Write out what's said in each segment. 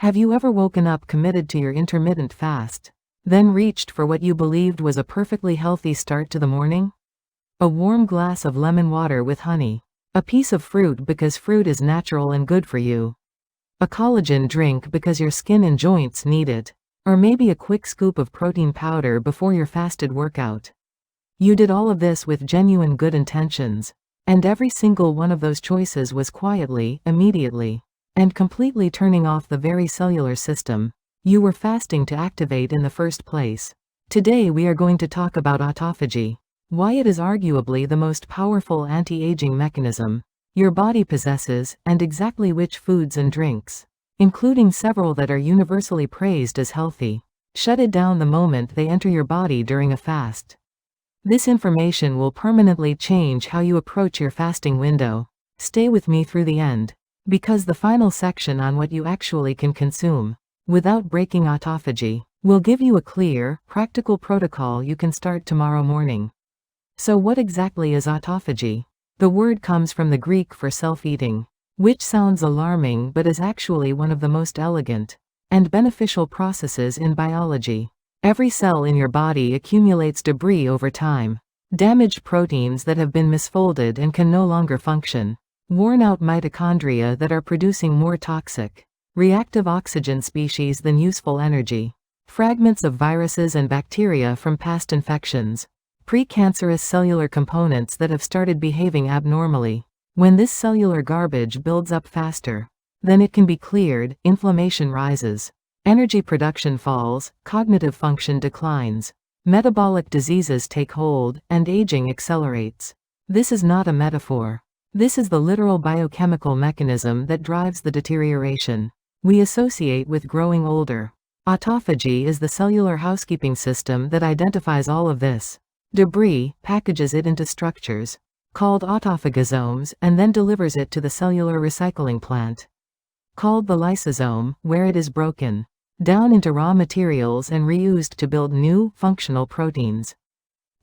Have you ever woken up committed to your intermittent fast, then reached for what you believed was a perfectly healthy start to the morning? A warm glass of lemon water with honey. A piece of fruit because fruit is natural and good for you. A collagen drink because your skin and joints need it. Or maybe a quick scoop of protein powder before your fasted workout. You did all of this with genuine good intentions. And every single one of those choices was quietly, immediately, and completely turning off the very cellular system you were fasting to activate in the first place. Today we are going to talk about autophagy. Why it is arguably the most powerful anti-aging mechanism your body possesses, and exactly which foods and drinks, including several that are universally praised as healthy, shut it down the moment they enter your body during a fast. This information will permanently change how you approach your fasting window. Stay with me through the end, because the final section on what you actually can consume, without breaking autophagy, will give you a clear, practical protocol you can start tomorrow morning. So what exactly is autophagy? The word comes from the Greek for self-eating, which sounds alarming but is actually one of the most elegant and beneficial processes in biology. Every cell in your body accumulates debris over time, damaged proteins that have been misfolded and can no longer function, worn-out mitochondria that are producing more toxic, reactive oxygen species than useful energy, fragments of viruses and bacteria from past infections, precancerous cellular components that have started behaving abnormally. When this cellular garbage builds up faster than it can be cleared, inflammation rises, energy production falls, cognitive function declines, metabolic diseases take hold, and aging accelerates. This is not a metaphor. This is the literal biochemical mechanism that drives the deterioration we associate with growing older. Autophagy is the cellular housekeeping system that identifies all of this debris, packages it into structures called autophagosomes, and then delivers it to the cellular recycling plant called the lysosome, where it is broken down into raw materials and reused to build new, functional proteins.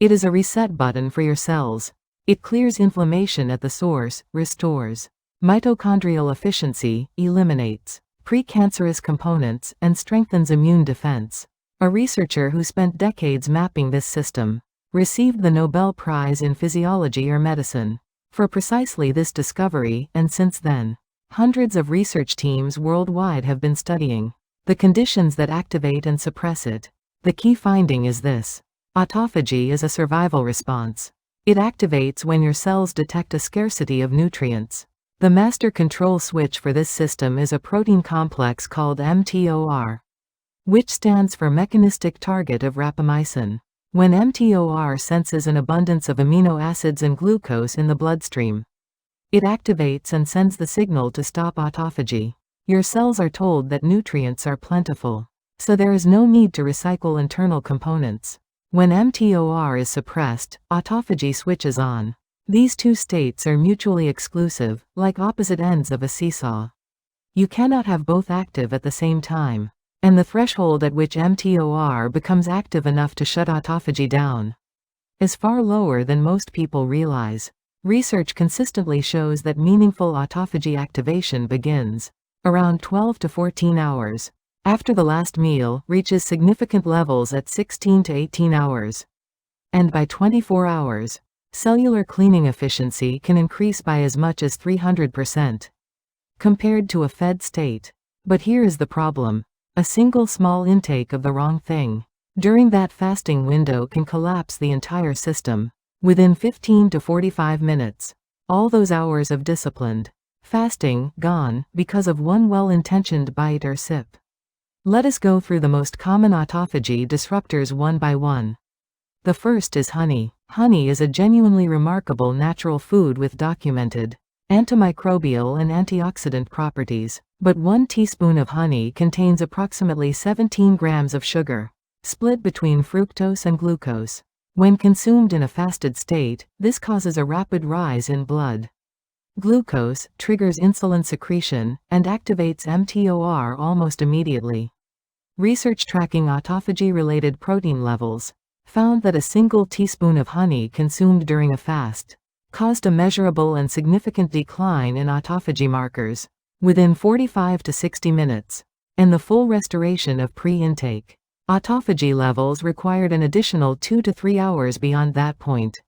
It is a reset button for your cells. It clears inflammation at the source, restores mitochondrial efficiency, eliminates precancerous components, and strengthens immune defense. A researcher who spent decades mapping this system received the Nobel Prize in Physiology or Medicine for precisely this discovery, and since then, hundreds of research teams worldwide have been studying the conditions that activate and suppress it. The key finding is this: autophagy is a survival response. It activates when your cells detect a scarcity of nutrients. The master control switch for this system is a protein complex called mTOR, which stands for mechanistic target of rapamycin. When mTOR senses an abundance of amino acids and glucose in the bloodstream, it activates and sends the signal to stop autophagy. Your cells are told that nutrients are plentiful, so there is no need to recycle internal components. When mTOR is suppressed, autophagy switches on. These two states are mutually exclusive, like opposite ends of a seesaw. You cannot have both active at the same time, and the threshold at which mTOR becomes active enough to shut autophagy down is far lower than most people realize. Research consistently shows that meaningful autophagy activation begins around 12 to 14 hours after the last meal, reaches significant levels at 16 to 18 hours, and by 24 hours, cellular cleaning efficiency can increase by as much as 300% compared to a fed state. But here is the problem: a single small intake of the wrong thing during that fasting window can collapse the entire system within 15 to 45 minutes. All those hours of disciplined fasting gone because of one well-intentioned bite or sip. Let us go through the most common autophagy disruptors one by one. The first is honey. Honey is a genuinely remarkable natural food with documented antimicrobial and antioxidant properties, but 1 teaspoon of honey contains approximately 17 grams of sugar, split between fructose and glucose. When consumed in a fasted state, this causes a rapid rise in blood glucose, triggers insulin secretion, and activates mTOR almost immediately. Research tracking autophagy-related protein levels found that a single teaspoon of honey consumed during a fast caused a measurable and significant decline in autophagy markers within 45 to 60 minutes. and the full restoration of pre-intake. Autophagy levels required an additional 2 to 3 hours beyond that point.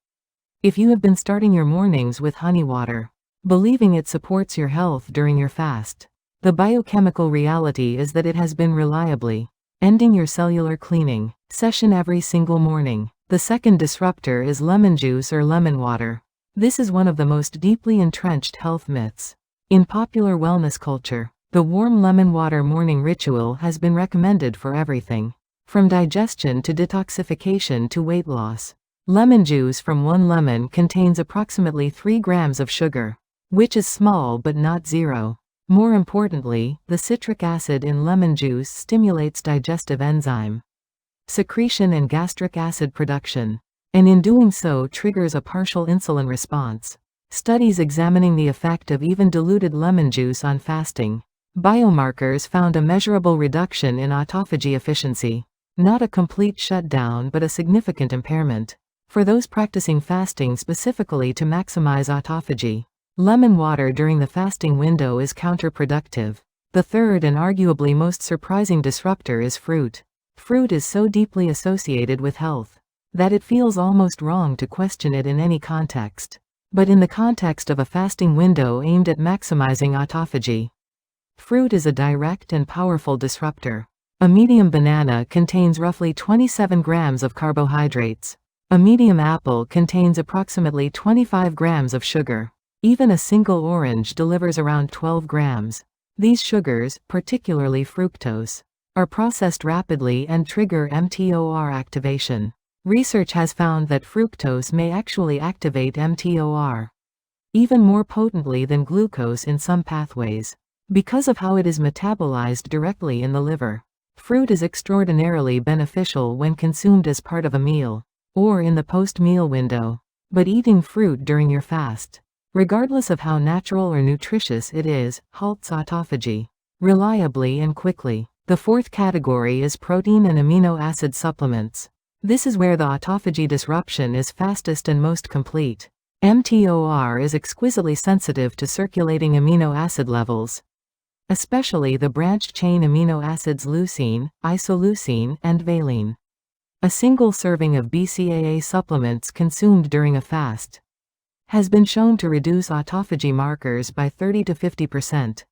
If you have been starting your mornings with honey water, believing it supports your health during your fast, the biochemical reality is that it has been reliably ending your cellular cleaning session every single morning. The second disruptor is lemon juice or lemon water. This is one of the most deeply entrenched health myths. In popular wellness culture, the warm lemon water morning ritual has been recommended for everything from digestion to detoxification to weight loss. Lemon juice from one lemon contains approximately 3 grams of sugar, which is small but not zero. More importantly, the citric acid in lemon juice stimulates digestive enzyme secretion and gastric acid production, and in doing so triggers a partial insulin response. Studies examining the effect of even diluted lemon juice on fasting biomarkers found a measurable reduction in autophagy efficiency. Not a complete shutdown but a significant impairment. For those practicing fasting specifically to maximize autophagy, lemon water during the fasting window is counterproductive. The third and arguably most surprising disruptor is fruit. Fruit is so deeply associated with health that it feels almost wrong to question it in any context. But in the context of a fasting window aimed at maximizing autophagy, fruit is a direct and powerful disruptor. A medium banana contains roughly 27 grams of carbohydrates. A medium apple contains approximately 25 grams of sugar. Even a single orange delivers around 12 grams. These sugars, particularly fructose, are processed rapidly and trigger mTOR activation. Research has found that fructose may actually activate mTOR even more potently than glucose in some pathways, because of how it is metabolized directly in the liver. Fruit is extraordinarily beneficial when consumed as part of a meal, or in the post-meal window. But eating fruit during your fast, regardless of how natural or nutritious it is, halts autophagy reliably and quickly. The fourth category is protein and amino acid supplements. This is where the autophagy disruption is fastest and most complete. mTOR is exquisitely sensitive to circulating amino acid levels, especially the branched-chain amino acids leucine, isoleucine, and valine. A single serving of BCAA supplements consumed during a fast has been shown to reduce autophagy markers by 30 to 50%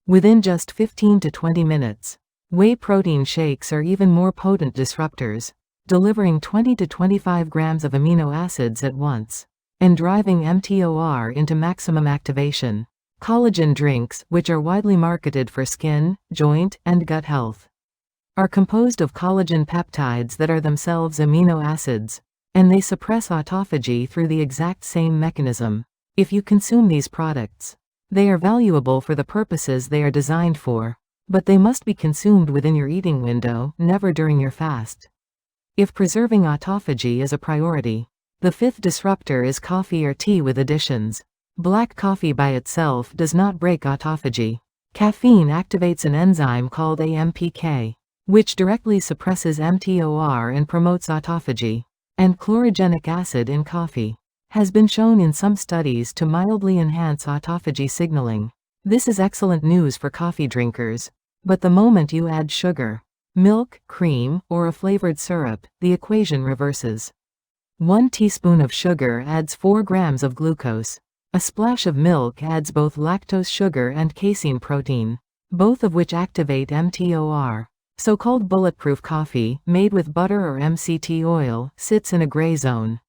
within just 15 to 20 minutes. Whey protein shakes are even more potent disruptors, delivering 20 to 25 grams of amino acids at once and driving mTOR into maximum activation. Collagen drinks, which are widely marketed for skin, joint, and gut health, are composed of collagen peptides that are themselves amino acids, and they suppress autophagy through the exact same mechanism. If you consume these products, they are valuable for the purposes they are designed for, but they must be consumed within your eating window, never during your fast. If preserving autophagy is a priority, the fifth disruptor is coffee or tea with additions. Black coffee by itself does not break autophagy. Caffeine activates an enzyme called AMPK, which directly suppresses mTOR and promotes autophagy. And chlorogenic acid in coffee has been shown in some studies to mildly enhance autophagy signaling. This is excellent news for coffee drinkers. But the moment you add sugar, milk, cream, or a flavored syrup, the equation reverses. 1 teaspoon of sugar adds 4 grams of glucose. A splash of milk adds both lactose sugar and casein protein, both of which activate mTOR. So-called bulletproof coffee, made with butter or MCT oil, sits in a gray zone.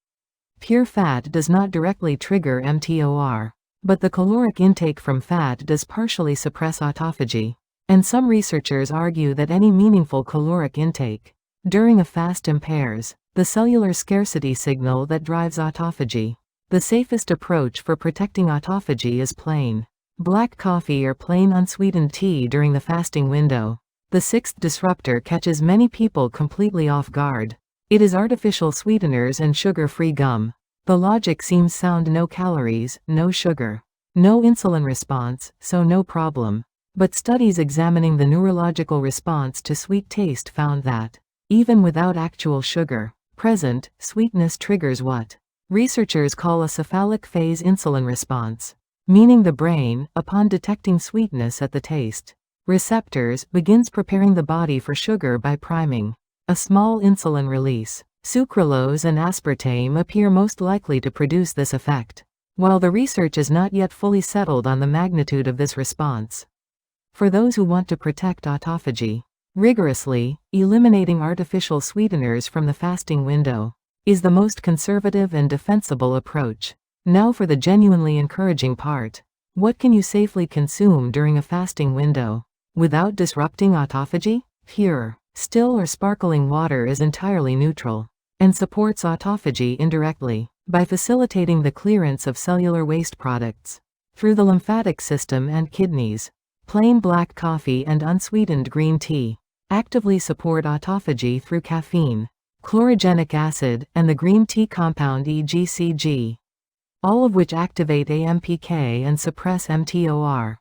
Pure fat does not directly trigger mTOR, but the caloric intake from fat does partially suppress autophagy. And some researchers argue that any meaningful caloric intake during a fast impairs the cellular scarcity signal that drives autophagy. The safest approach for protecting autophagy is plain black coffee or plain unsweetened tea during the fasting window. The sixth disruptor catches many people completely off guard. It is artificial sweeteners and sugar-free gum. The logic seems sound: no calories, no sugar, no insulin response, so no problem. But studies examining the neurological response to sweet taste found that, even without actual sugar present, sweetness triggers what researchers call a cephalic phase insulin response, meaning the brain, upon detecting sweetness at the taste, receptors begins preparing the body for sugar by priming a small insulin release. Sucralose and aspartame appear most likely to produce this effect, while the research is not yet fully settled on the magnitude of this response. For those who want to protect autophagy rigorously, eliminating artificial sweeteners from the fasting window is the most conservative and defensible approach. Now for the genuinely encouraging part. What can you safely consume during a fasting window without disrupting autophagy? Pure, still or sparkling water is entirely neutral and supports autophagy indirectly by facilitating the clearance of cellular waste products through the lymphatic system and kidneys. Plain black coffee and unsweetened green tea actively support autophagy through caffeine, chlorogenic acid, and the green tea compound EGCG, all of which activate AMPK and suppress mTOR.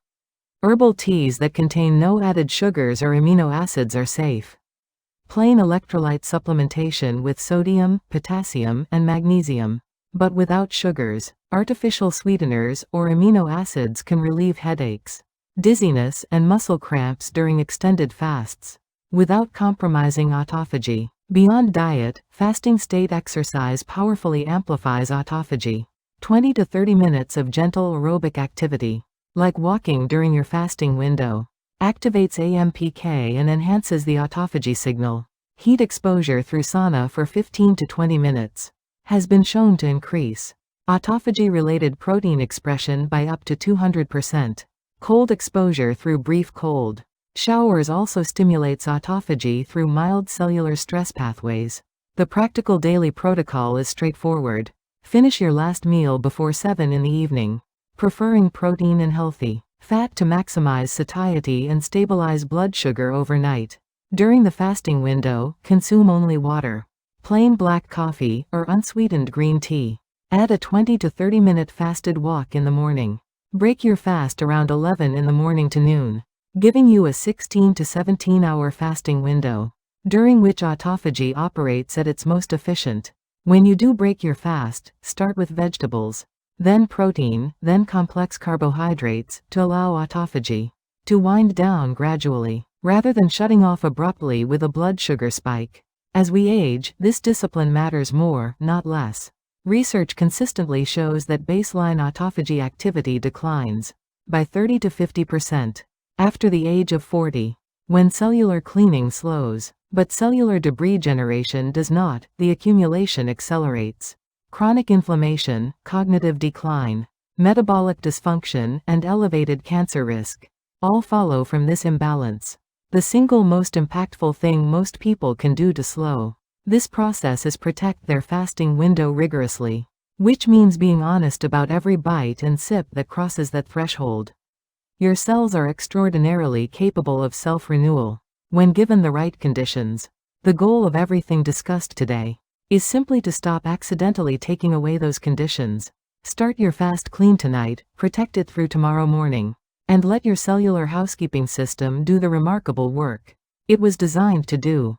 Herbal teas that contain no added sugars or amino acids are safe. Plain electrolyte supplementation with sodium, potassium, and magnesium, but without sugars, artificial sweeteners, or amino acids can relieve headaches, dizziness, and muscle cramps during extended fasts, without compromising autophagy. Beyond diet, fasting state exercise powerfully amplifies autophagy. 20 to 30 minutes of gentle aerobic activity, like walking during your fasting window, activates AMPK and enhances the autophagy signal. Heat exposure through sauna for 15 to 20 minutes has been shown to increase autophagy-related protein expression by up to 200%. Cold exposure through brief cold showers also stimulates autophagy through mild cellular stress pathways. The practical daily protocol is straightforward. Finish your last meal before 7 in the evening, preferring protein and healthy fat to maximize satiety and stabilize blood sugar overnight. During the fasting window, consume only water, plain black coffee, or unsweetened green tea. Add a 20 to 30 minute fasted walk in the morning. Break your fast around 11 in the morning to noon, giving you a 16 to 17 hour fasting window, during which autophagy operates at its most efficient. When you do break your fast, start with vegetables, then protein, then complex carbohydrates, to allow autophagy to wind down gradually, rather than shutting off abruptly with a blood sugar spike. As we age, this discipline matters more, not less. Research consistently shows that baseline autophagy activity declines by 30 to 50% after the age of 40, when cellular cleaning slows. But cellular debris generation does not, the accumulation accelerates. Chronic inflammation, cognitive decline, metabolic dysfunction, and elevated cancer risk all follow from this imbalance. The single most impactful thing most people can do to slow this process is protect their fasting window rigorously, which means being honest about every bite and sip that crosses that threshold. Your cells are extraordinarily capable of self-renewal when given the right conditions. The goal of everything discussed today is simply to stop accidentally taking away those conditions. Start your fast clean tonight, protect it through tomorrow morning, and let your cellular housekeeping system do the remarkable work it was designed to do.